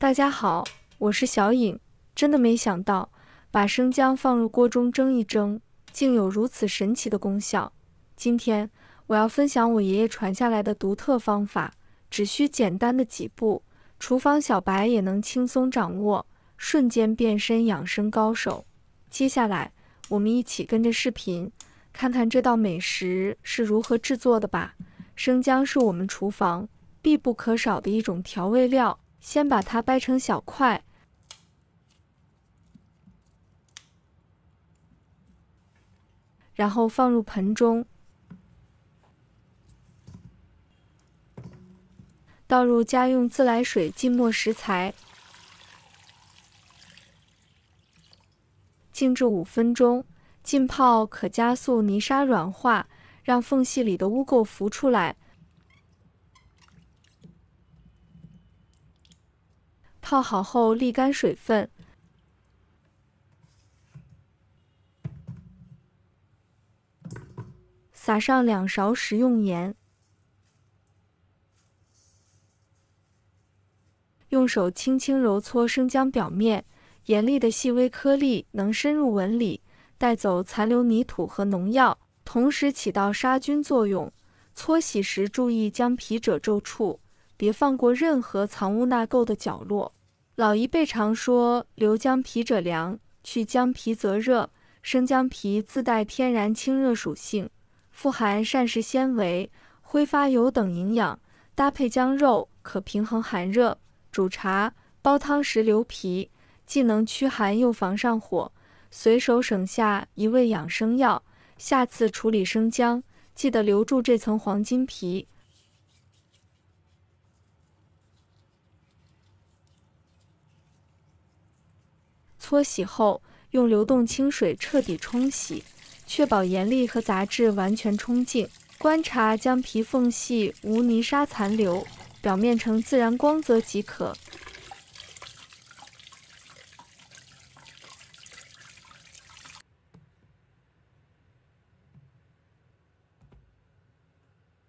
大家好，我是小颖。真的没想到，把生姜放入锅中蒸一蒸，竟有如此神奇的功效。今天我要分享我爷爷传下来的独特方法，只需简单的几步，厨房小白也能轻松掌握，瞬间变身养生高手。接下来，我们一起跟着视频，看看这道美食是如何制作的吧。生姜是我们厨房必不可少的一种调味料。先把它掰成小块，然后放入盆中，倒入家用自来水浸没食材，静置5分钟。浸泡可加速泥沙软化，让缝隙里的污垢浮出来。泡好后沥干水分，撒上2勺食用盐，用手轻轻揉搓生姜表面，盐粒的细微颗粒能深入纹理，带走残留泥土和农药，同时起到杀菌作用。搓洗时注意将皮褶皱处，别放过任何藏污纳垢的角落。老一辈常说留姜皮者凉，去姜皮则热。生姜皮自带天然清热属性，富含膳食纤维、挥发油等营养，搭配姜肉可平衡寒热。煮茶、煲汤时留皮，既能驱寒又防上火，随手省下一味养生药。下次处理生姜，记得留住这层黄金皮。搓洗后，用流动清水彻底冲洗，确保盐粒和杂质完全冲净。观察姜皮缝隙无泥沙残留，表面呈自然光泽即可。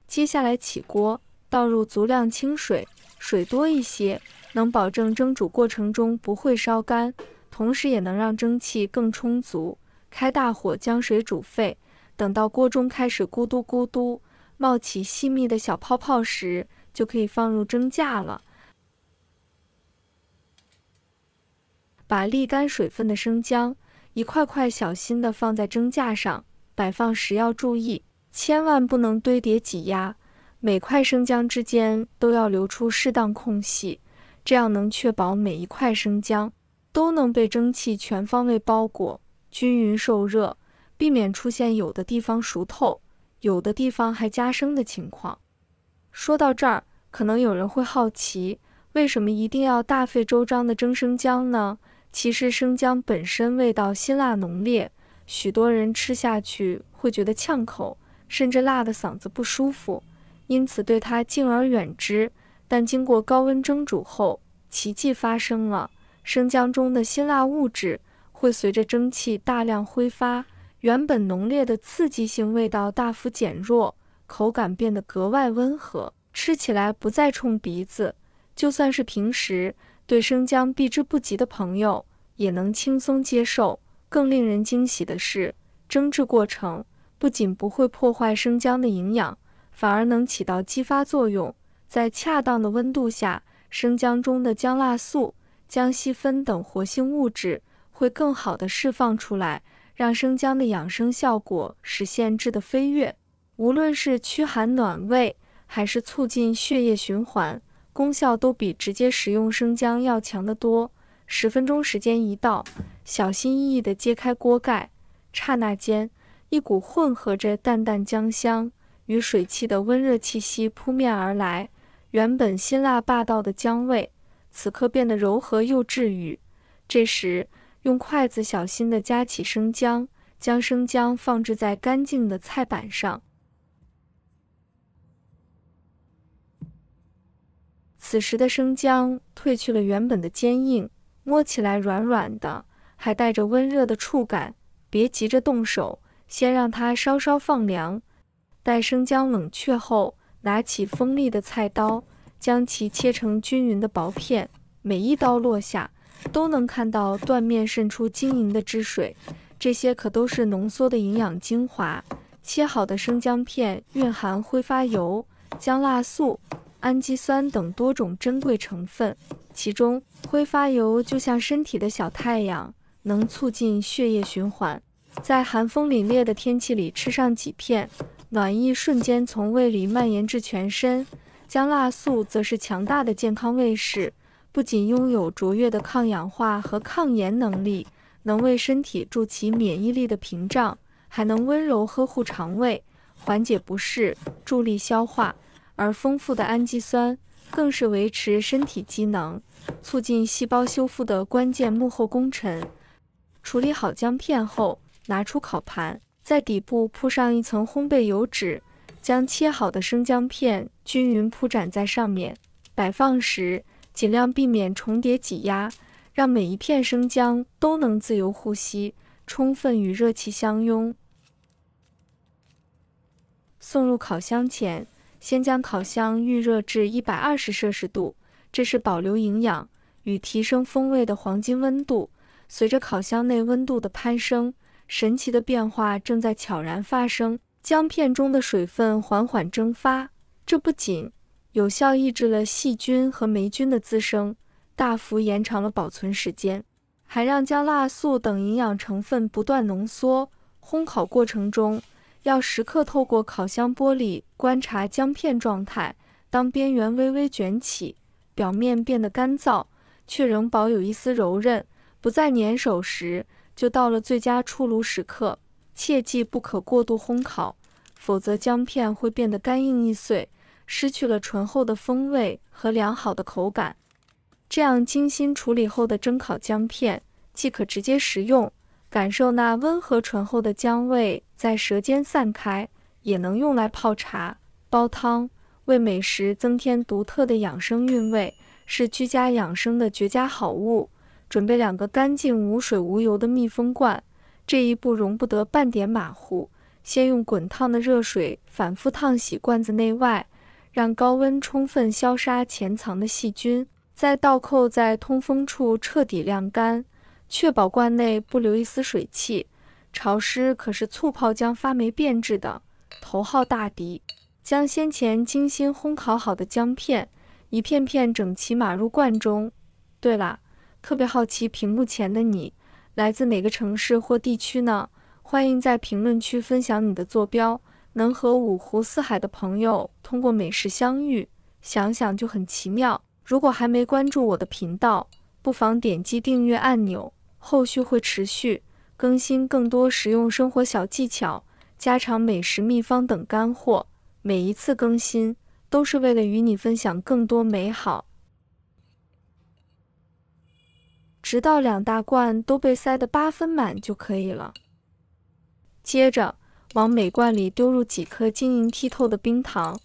接下来起锅，倒入足量清水，水多一些，能保证蒸煮过程中不会烧干。同时也能让蒸汽更充足。开大火将水煮沸，等到锅中开始咕嘟咕嘟冒起细密的小泡泡时，就可以放入蒸架了。把沥干水分的生姜一块块小心地放在蒸架上，摆放时要注意，千万不能堆叠挤压，每块生姜之间都要留出适当空隙，这样能确保每一块生姜都能被蒸汽全方位包裹，均匀受热，避免出现有的地方熟透，有的地方还加生的情况。说到这儿，可能有人会好奇，为什么一定要大费周章的蒸生姜呢？其实生姜本身味道辛辣浓烈，许多人吃下去会觉得呛口，甚至辣得嗓子不舒服，因此对它敬而远之。但经过高温蒸煮后，奇迹发生了。生姜中的辛辣物质会随着蒸汽大量挥发，原本浓烈的刺激性味道大幅减弱，口感变得格外温和，吃起来不再冲鼻子。就算是平时对生姜避之不及的朋友，也能轻松接受。更令人惊喜的是，蒸制过程不仅不会破坏生姜的营养，反而能起到激发作用。在恰当的温度下，生姜中的姜辣素、姜烯酚等活性物质会更好地释放出来，让生姜的养生效果实现质的飞跃。无论是驱寒暖胃，还是促进血液循环，功效都比直接食用生姜要强得多。10分钟时间一到，小心翼翼地揭开锅盖，刹那间，一股混合着淡淡姜香与水汽的温热气息扑面而来，原本辛辣霸道的姜味此刻变得柔和又治愈。这时，用筷子小心地夹起生姜，将生姜放置在干净的菜板上。此时的生姜褪去了原本的坚硬，摸起来软软的，还带着温热的触感。别急着动手，先让它稍稍放凉。待生姜冷却后，拿起锋利的菜刀，将其切成均匀的薄片，每一刀落下，都能看到断面渗出晶莹的汁水，这些可都是浓缩的营养精华。切好的生姜片蕴含挥发油、姜辣素、氨基酸等多种珍贵成分，其中挥发油就像身体的小太阳，能促进血液循环。在寒风凛冽的天气里吃上几片，暖意瞬间从胃里蔓延至全身。姜辣素则是强大的健康卫士，不仅拥有卓越的抗氧化和抗炎能力，能为身体筑起免疫力的屏障，还能温柔呵护肠胃，缓解不适，助力消化。而丰富的氨基酸更是维持身体机能、促进细胞修复的关键幕后功臣。处理好姜片后，拿出烤盘，在底部铺上一层烘焙油脂，将切好的生姜片均匀铺展在上面。摆放时尽量避免重叠挤压，让每一片生姜都能自由呼吸，充分与热气相拥。送入烤箱前，先将烤箱预热至120摄氏度，这是保留营养与提升风味的黄金温度。随着烤箱内温度的攀升，神奇的变化正在悄然发生，姜片中的水分缓缓蒸发，这不仅有效抑制了细菌和霉菌的滋生，大幅延长了保存时间，还让姜辣素等营养成分不断浓缩。烘烤过程中，要时刻透过烤箱玻璃观察姜片状态，当边缘微微卷起，表面变得干燥，却仍保有一丝柔韧，不再粘手时，就到了最佳出炉时刻。切记不可过度烘烤，否则姜片会变得干硬易碎，失去了醇厚的风味和良好的口感。这样精心处理后的蒸烤姜片，既可直接食用，感受那温和醇厚的姜味在舌尖散开，也能用来泡茶、煲汤，为美食增添独特的养生韵味，是居家养生的绝佳好物。准备2个干净无水无油的密封罐，这一步容不得半点马虎。先用滚烫的热水反复烫洗罐子内外，让高温充分消杀潜藏的细菌，再倒扣在通风处彻底晾干，确保罐内不留一丝水汽。潮湿可是醋泡姜发霉变质的头号大敌。将先前精心烘烤好的姜片一片片整齐码入罐中。对了，特别好奇屏幕前的你来自哪个城市或地区呢？欢迎在评论区分享你的坐标。能和五湖四海的朋友通过美食相遇，想想就很奇妙。如果还没关注我的频道，不妨点击订阅按钮，后续会持续更新更多实用生活小技巧、家常美食秘方等干货。每一次更新都是为了与你分享更多美好。直到2大罐都被塞得8分满就可以了。接着往每罐里丢入几颗晶莹剔透的冰糖，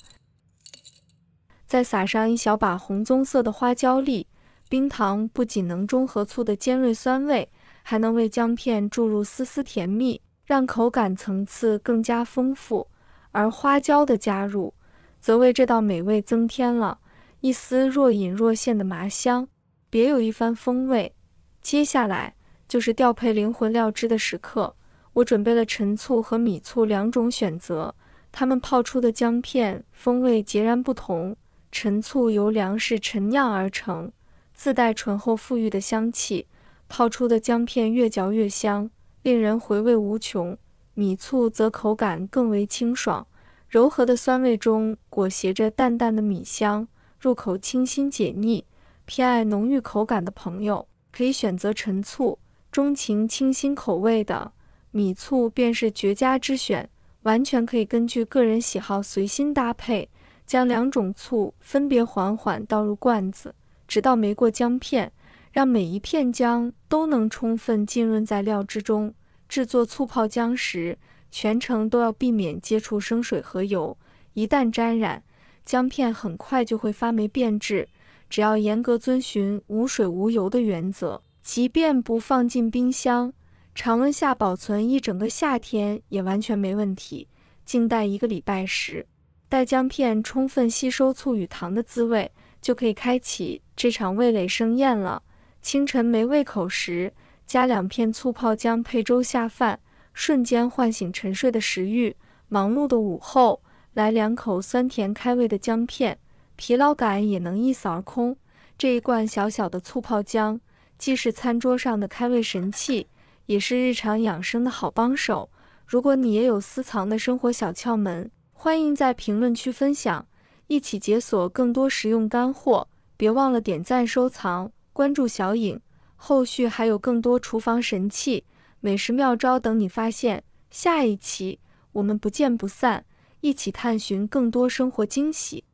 再撒上一小把红棕色的花椒粒。冰糖不仅能中和醋的尖锐酸味，还能为姜片注入丝丝甜蜜，让口感层次更加丰富。而花椒的加入，则为这道美味增添了一丝若隐若现的麻香，别有一番风味。接下来就是调配灵魂料汁的时刻，我准备了陈醋和米醋2种选择，它们泡出的姜片风味截然不同。陈醋由粮食陈酿而成，自带醇厚馥郁的香气，泡出的姜片越嚼越香，令人回味无穷。米醋则口感更为清爽，柔和的酸味中裹挟着淡淡的米香，入口清新解腻。偏爱浓郁口感的朋友可以选择陈醋，钟情清新口味的米醋便是绝佳之选，完全可以根据个人喜好随心搭配。将2种醋分别缓缓倒入罐子，直到没过姜片，让每一片姜都能充分浸润在料汁中。制作醋泡姜时，全程都要避免接触生水和油，一旦沾染，姜片很快就会发霉变质。只要严格遵循无水无油的原则，即便不放进冰箱，常温下保存一整个夏天也完全没问题。静待1个礼拜时，待姜片充分吸收醋与糖的滋味，就可以开启这场味蕾盛宴了。清晨没胃口时，加2片醋泡姜配粥下饭，瞬间唤醒沉睡的食欲。忙碌的午后，来2口酸甜开胃的姜片，疲劳感也能一扫而空。这一罐小小的醋泡姜，既是餐桌上的开胃神器，也是日常养生的好帮手。如果你也有私藏的生活小窍门，欢迎在评论区分享，一起解锁更多实用干货。别忘了点赞、收藏、关注小颖，后续还有更多厨房神器、美食妙招等你发现。下一期我们不见不散，一起探寻更多生活惊喜。